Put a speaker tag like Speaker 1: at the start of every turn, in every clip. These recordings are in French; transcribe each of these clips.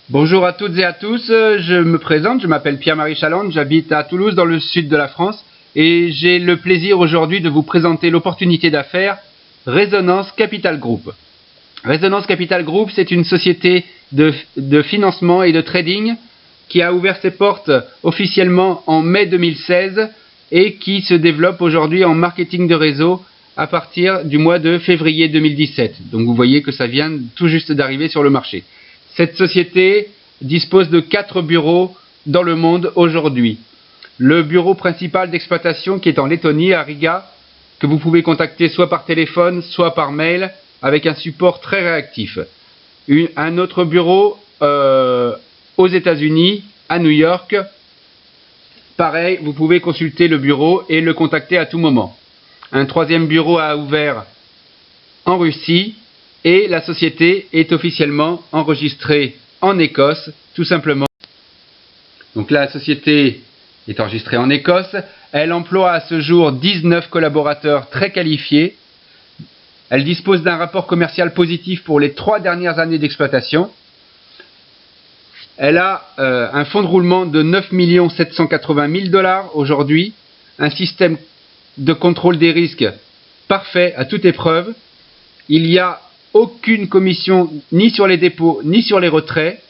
Speaker 1: Bonjour à toutes et à tous, je me présente, je m'appelle Pierre-Marie Chalande, j'habite à Toulouse dans le sud de la France et j'ai le plaisir aujourd'hui de vous présenter l'opportunité d'affaires Résonance Capital Group. Résonance Capital Group, c'est une société de financement et de trading qui a ouvert ses portes officiellement en mai 2016 et qui se développe aujourd'hui en marketing de réseau à partir du mois de février 2017. Donc vous voyez que ça vient tout juste d'arriver sur le marché. Cette société dispose de 4 bureaux dans le monde aujourd'hui. Le bureau principal d'exploitation qui est en Lettonie, à Riga, que vous pouvez contacter soit par téléphone, soit par mail, avec un support très réactif. Un autre bureau aux États-Unis, à New York. Pareil, vous pouvez consulter le bureau et le contacter à tout moment. Un troisième bureau a ouvert en Russie. Et la société est officiellement enregistrée en Écosse, tout simplement. Donc la société est enregistrée en Écosse. Elle emploie à ce jour 19 collaborateurs très qualifiés. Elle dispose d'un rapport commercial positif pour les 3 dernières années d'exploitation. Elle a un fonds de roulement de 9 780 000 $ aujourd'hui. Un système de contrôle des risques parfait à toute épreuve. Il y a aucune commission ni sur les dépôts ni sur les retraits.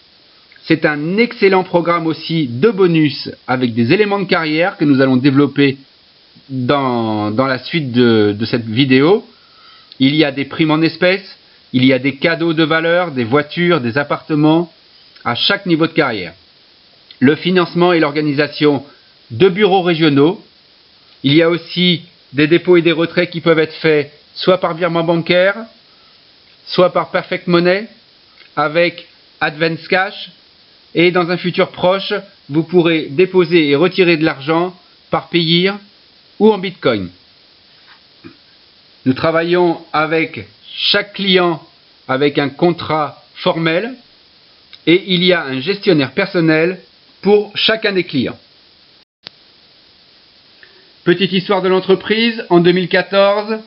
Speaker 1: C'est un excellent programme aussi de bonus avec des éléments de carrière que nous allons développer dans la suite de cette vidéo. Il y a des primes en espèces, il y a des cadeaux de valeur, des voitures, des appartements à chaque niveau de carrière. Le financement et l'organisation de bureaux régionaux. Il y a aussi des dépôts et des retraits qui peuvent être faits soit par virement bancaire, soit par Perfect Money, avec Advance Cash, et dans un futur proche, vous pourrez déposer et retirer de l'argent par Payeer ou en Bitcoin. Nous travaillons avec chaque client avec un contrat formel, et il y a un gestionnaire personnel pour chacun des clients. Petite histoire de l'entreprise, en 2014,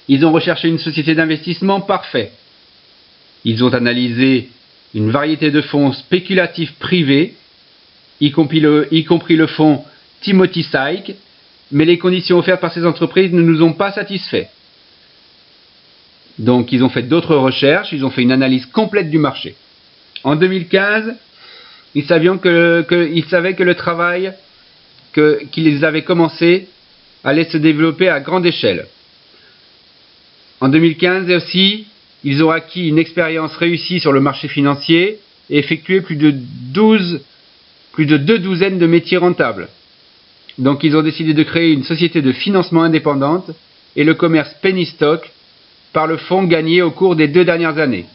Speaker 1: ils ont recherché une société d'investissement parfaite. Ils ont analysé une variété de fonds spéculatifs privés, y compris le fonds Timothy Syke, mais les conditions offertes par ces entreprises ne nous ont pas satisfaits. Donc ils ont fait d'autres recherches, ils ont fait une analyse complète du marché. En 2015, ils savaient que le travail qu'ils avaient commencé allait se développer à grande échelle. En 2015 aussi, ils ont acquis une expérience réussie sur le marché financier et effectué plus de 2 douzaines de métiers rentables. Donc ils ont décidé de créer une société de financement indépendante et le commerce penny stock par le fonds gagné au cours des 2 dernières années.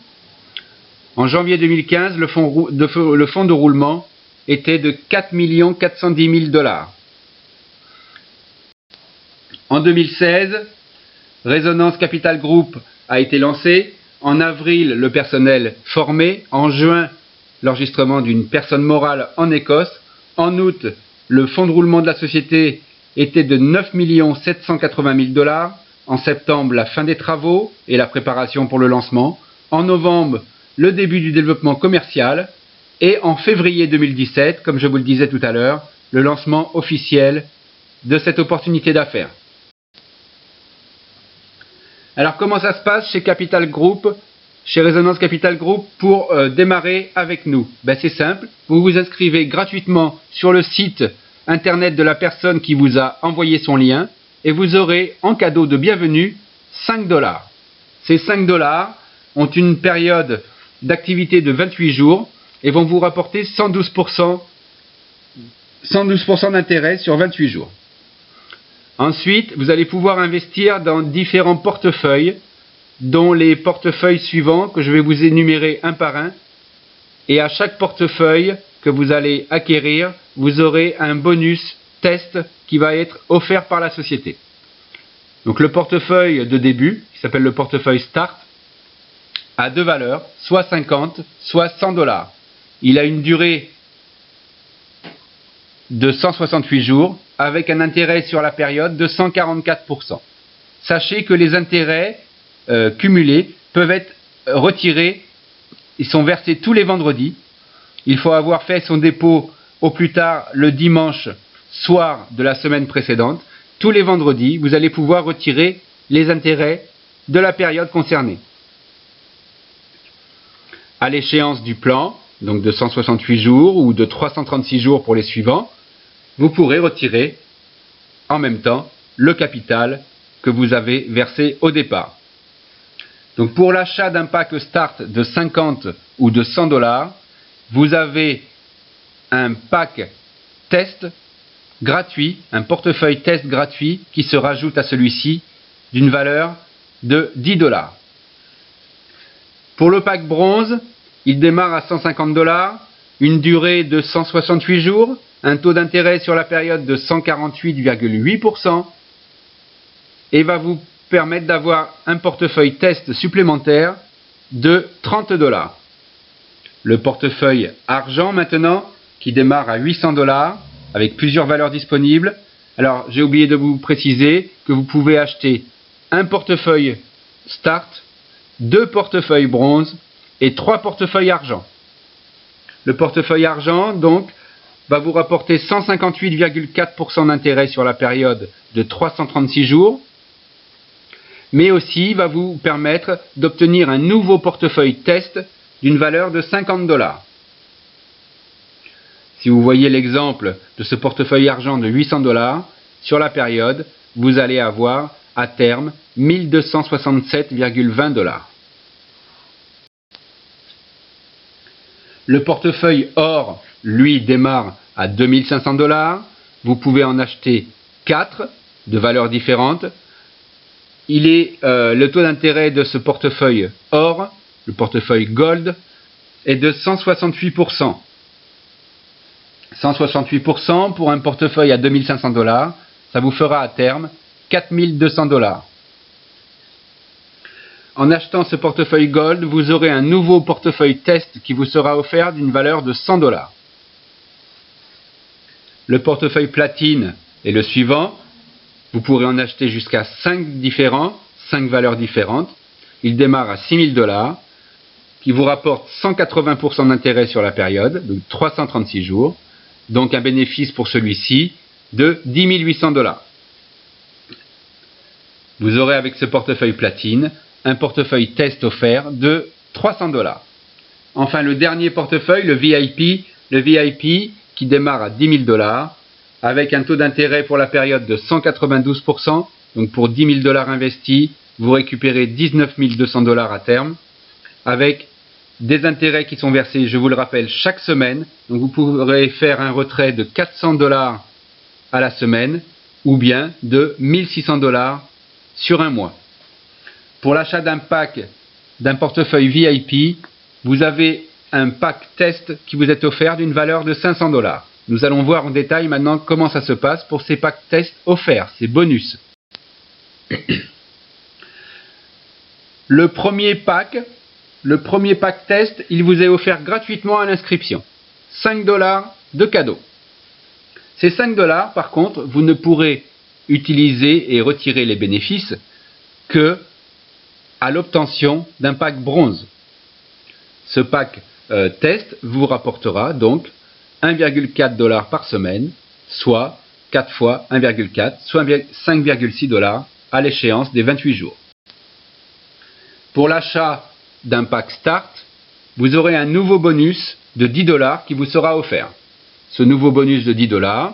Speaker 1: En janvier 2015, le fonds de roulement était de 4 410 000 $. En 2016, Résonance Capital Group a été lancé. En avril, le personnel formé. En juin, l'enregistrement d'une personne morale en Écosse. En août, le fonds de roulement de la société était de 9 780 000 $. En septembre, la fin des travaux et la préparation pour le lancement. En novembre, le début du développement commercial. Et en février 2017, comme je vous le disais tout à l'heure, le lancement officiel de cette opportunité d'affaires. Alors comment ça se passe chez Capital Group, chez Résonance Capital Group pour démarrer avec nous? C'est simple, vous vous inscrivez gratuitement sur le site internet de la personne qui vous a envoyé son lien et vous aurez en cadeau de bienvenue 5 $. Ces 5 $ ont une période d'activité de 28 jours et vont vous rapporter 112% d'intérêt sur 28 jours. Ensuite, vous allez pouvoir investir dans différents portefeuilles, dont les portefeuilles suivants que je vais vous énumérer un par un. Et à chaque portefeuille que vous allez acquérir, vous aurez un bonus test qui va être offert par la société. Donc le portefeuille de début, qui s'appelle le portefeuille Start, a 2 valeurs, soit 50, soit 100 $. Il a une durée de 168 jours, avec un intérêt sur la période de 144%. Sachez que les intérêts cumulés peuvent être retirés, ils sont versés tous les vendredis, il faut avoir fait son dépôt au plus tard le dimanche soir de la semaine précédente. Tous les vendredis, vous allez pouvoir retirer les intérêts de la période concernée. À l'échéance du plan, donc de 168 jours ou de 336 jours pour les suivants, vous pourrez retirer en même temps le capital que vous avez versé au départ. Donc pour l'achat d'un pack start de 50 ou de 100 $, vous avez un pack test gratuit, un portefeuille test gratuit qui se rajoute à celui-ci d'une valeur de 10 $. Pour le pack bronze, il démarre à 150 $, une durée de 168 jours, un taux d'intérêt sur la période de 148,8% et va vous permettre d'avoir un portefeuille test supplémentaire de 30 $. Le portefeuille argent maintenant, qui démarre à 800 $ avec plusieurs valeurs disponibles. Alors j'ai oublié de vous préciser que vous pouvez acheter un portefeuille start, 2 portefeuilles bronze et 3 portefeuilles argent. Le portefeuille argent donc va vous rapporter 158,4% d'intérêt sur la période de 336 jours, mais aussi va vous permettre d'obtenir un nouveau portefeuille test d'une valeur de 50 $. Si vous voyez l'exemple de ce portefeuille argent de 800 $, sur la période, vous allez avoir à terme 1267,20 $. Le portefeuille or, lui, démarre à 2500 $. Vous pouvez en acheter 4 de valeurs différentes. Le taux d'intérêt de ce portefeuille or, le portefeuille gold, est de 168%. 168% pour un portefeuille à 2500 $, ça vous fera à terme 4200 $. En achetant ce portefeuille gold, vous aurez un nouveau portefeuille test qui vous sera offert d'une valeur de 100 $. Le portefeuille platine est le suivant. Vous pourrez en acheter jusqu'à 5 valeurs différentes. Il démarre à 6000 $, qui vous rapporte 180% d'intérêt sur la période, donc 336 jours. Donc un bénéfice pour celui-ci de 10 800 $. Vous aurez avec ce portefeuille platine un portefeuille test offert de 300 $. Enfin le dernier portefeuille, le VIP qui démarre à 10 000 $, avec un taux d'intérêt pour la période de 192%, donc pour 10 000 $ investis, vous récupérez 19 200 $ à terme, avec des intérêts qui sont versés, je vous le rappelle, chaque semaine. Donc vous pourrez faire un retrait de 400 $ à la semaine ou bien de 1600 $ sur un mois. Pour l'achat d'un portefeuille VIP, vous avez un pack test qui vous est offert d'une valeur de 500 $. Nous allons voir en détail maintenant comment ça se passe pour ces packs test offerts, ces bonus. Le premier pack test, il vous est offert gratuitement à l'inscription. 5 $ de cadeau. Ces 5 $, par contre, vous ne pourrez utiliser et retirer les bénéfices que à l'obtention d'un pack bronze. Ce pack test vous rapportera donc 1,4 $ par semaine, soit 4 fois 1,4, soit 5,6 $ à l'échéance des 28 jours. Pour l'achat d'un pack start, vous aurez un nouveau bonus de 10 $ qui vous sera offert. Ce nouveau bonus de 10 $,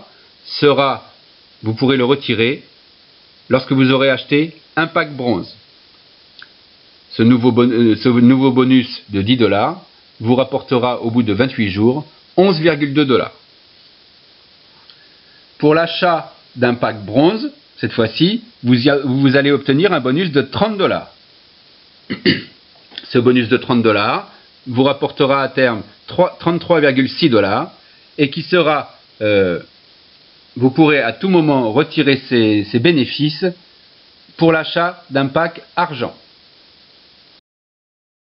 Speaker 1: vous pourrez le retirer lorsque vous aurez acheté un pack bronze. Ce nouveau bonus de 10 $ vous rapportera au bout de 28 jours 11,2 $. Pour l'achat d'un pack bronze, cette fois-ci, vous allez obtenir un bonus de 30 $. Ce bonus de 30 $ vous rapportera à terme 33,6 $ et qui sera, vous pourrez à tout moment retirer ces bénéfices pour l'achat d'un pack argent.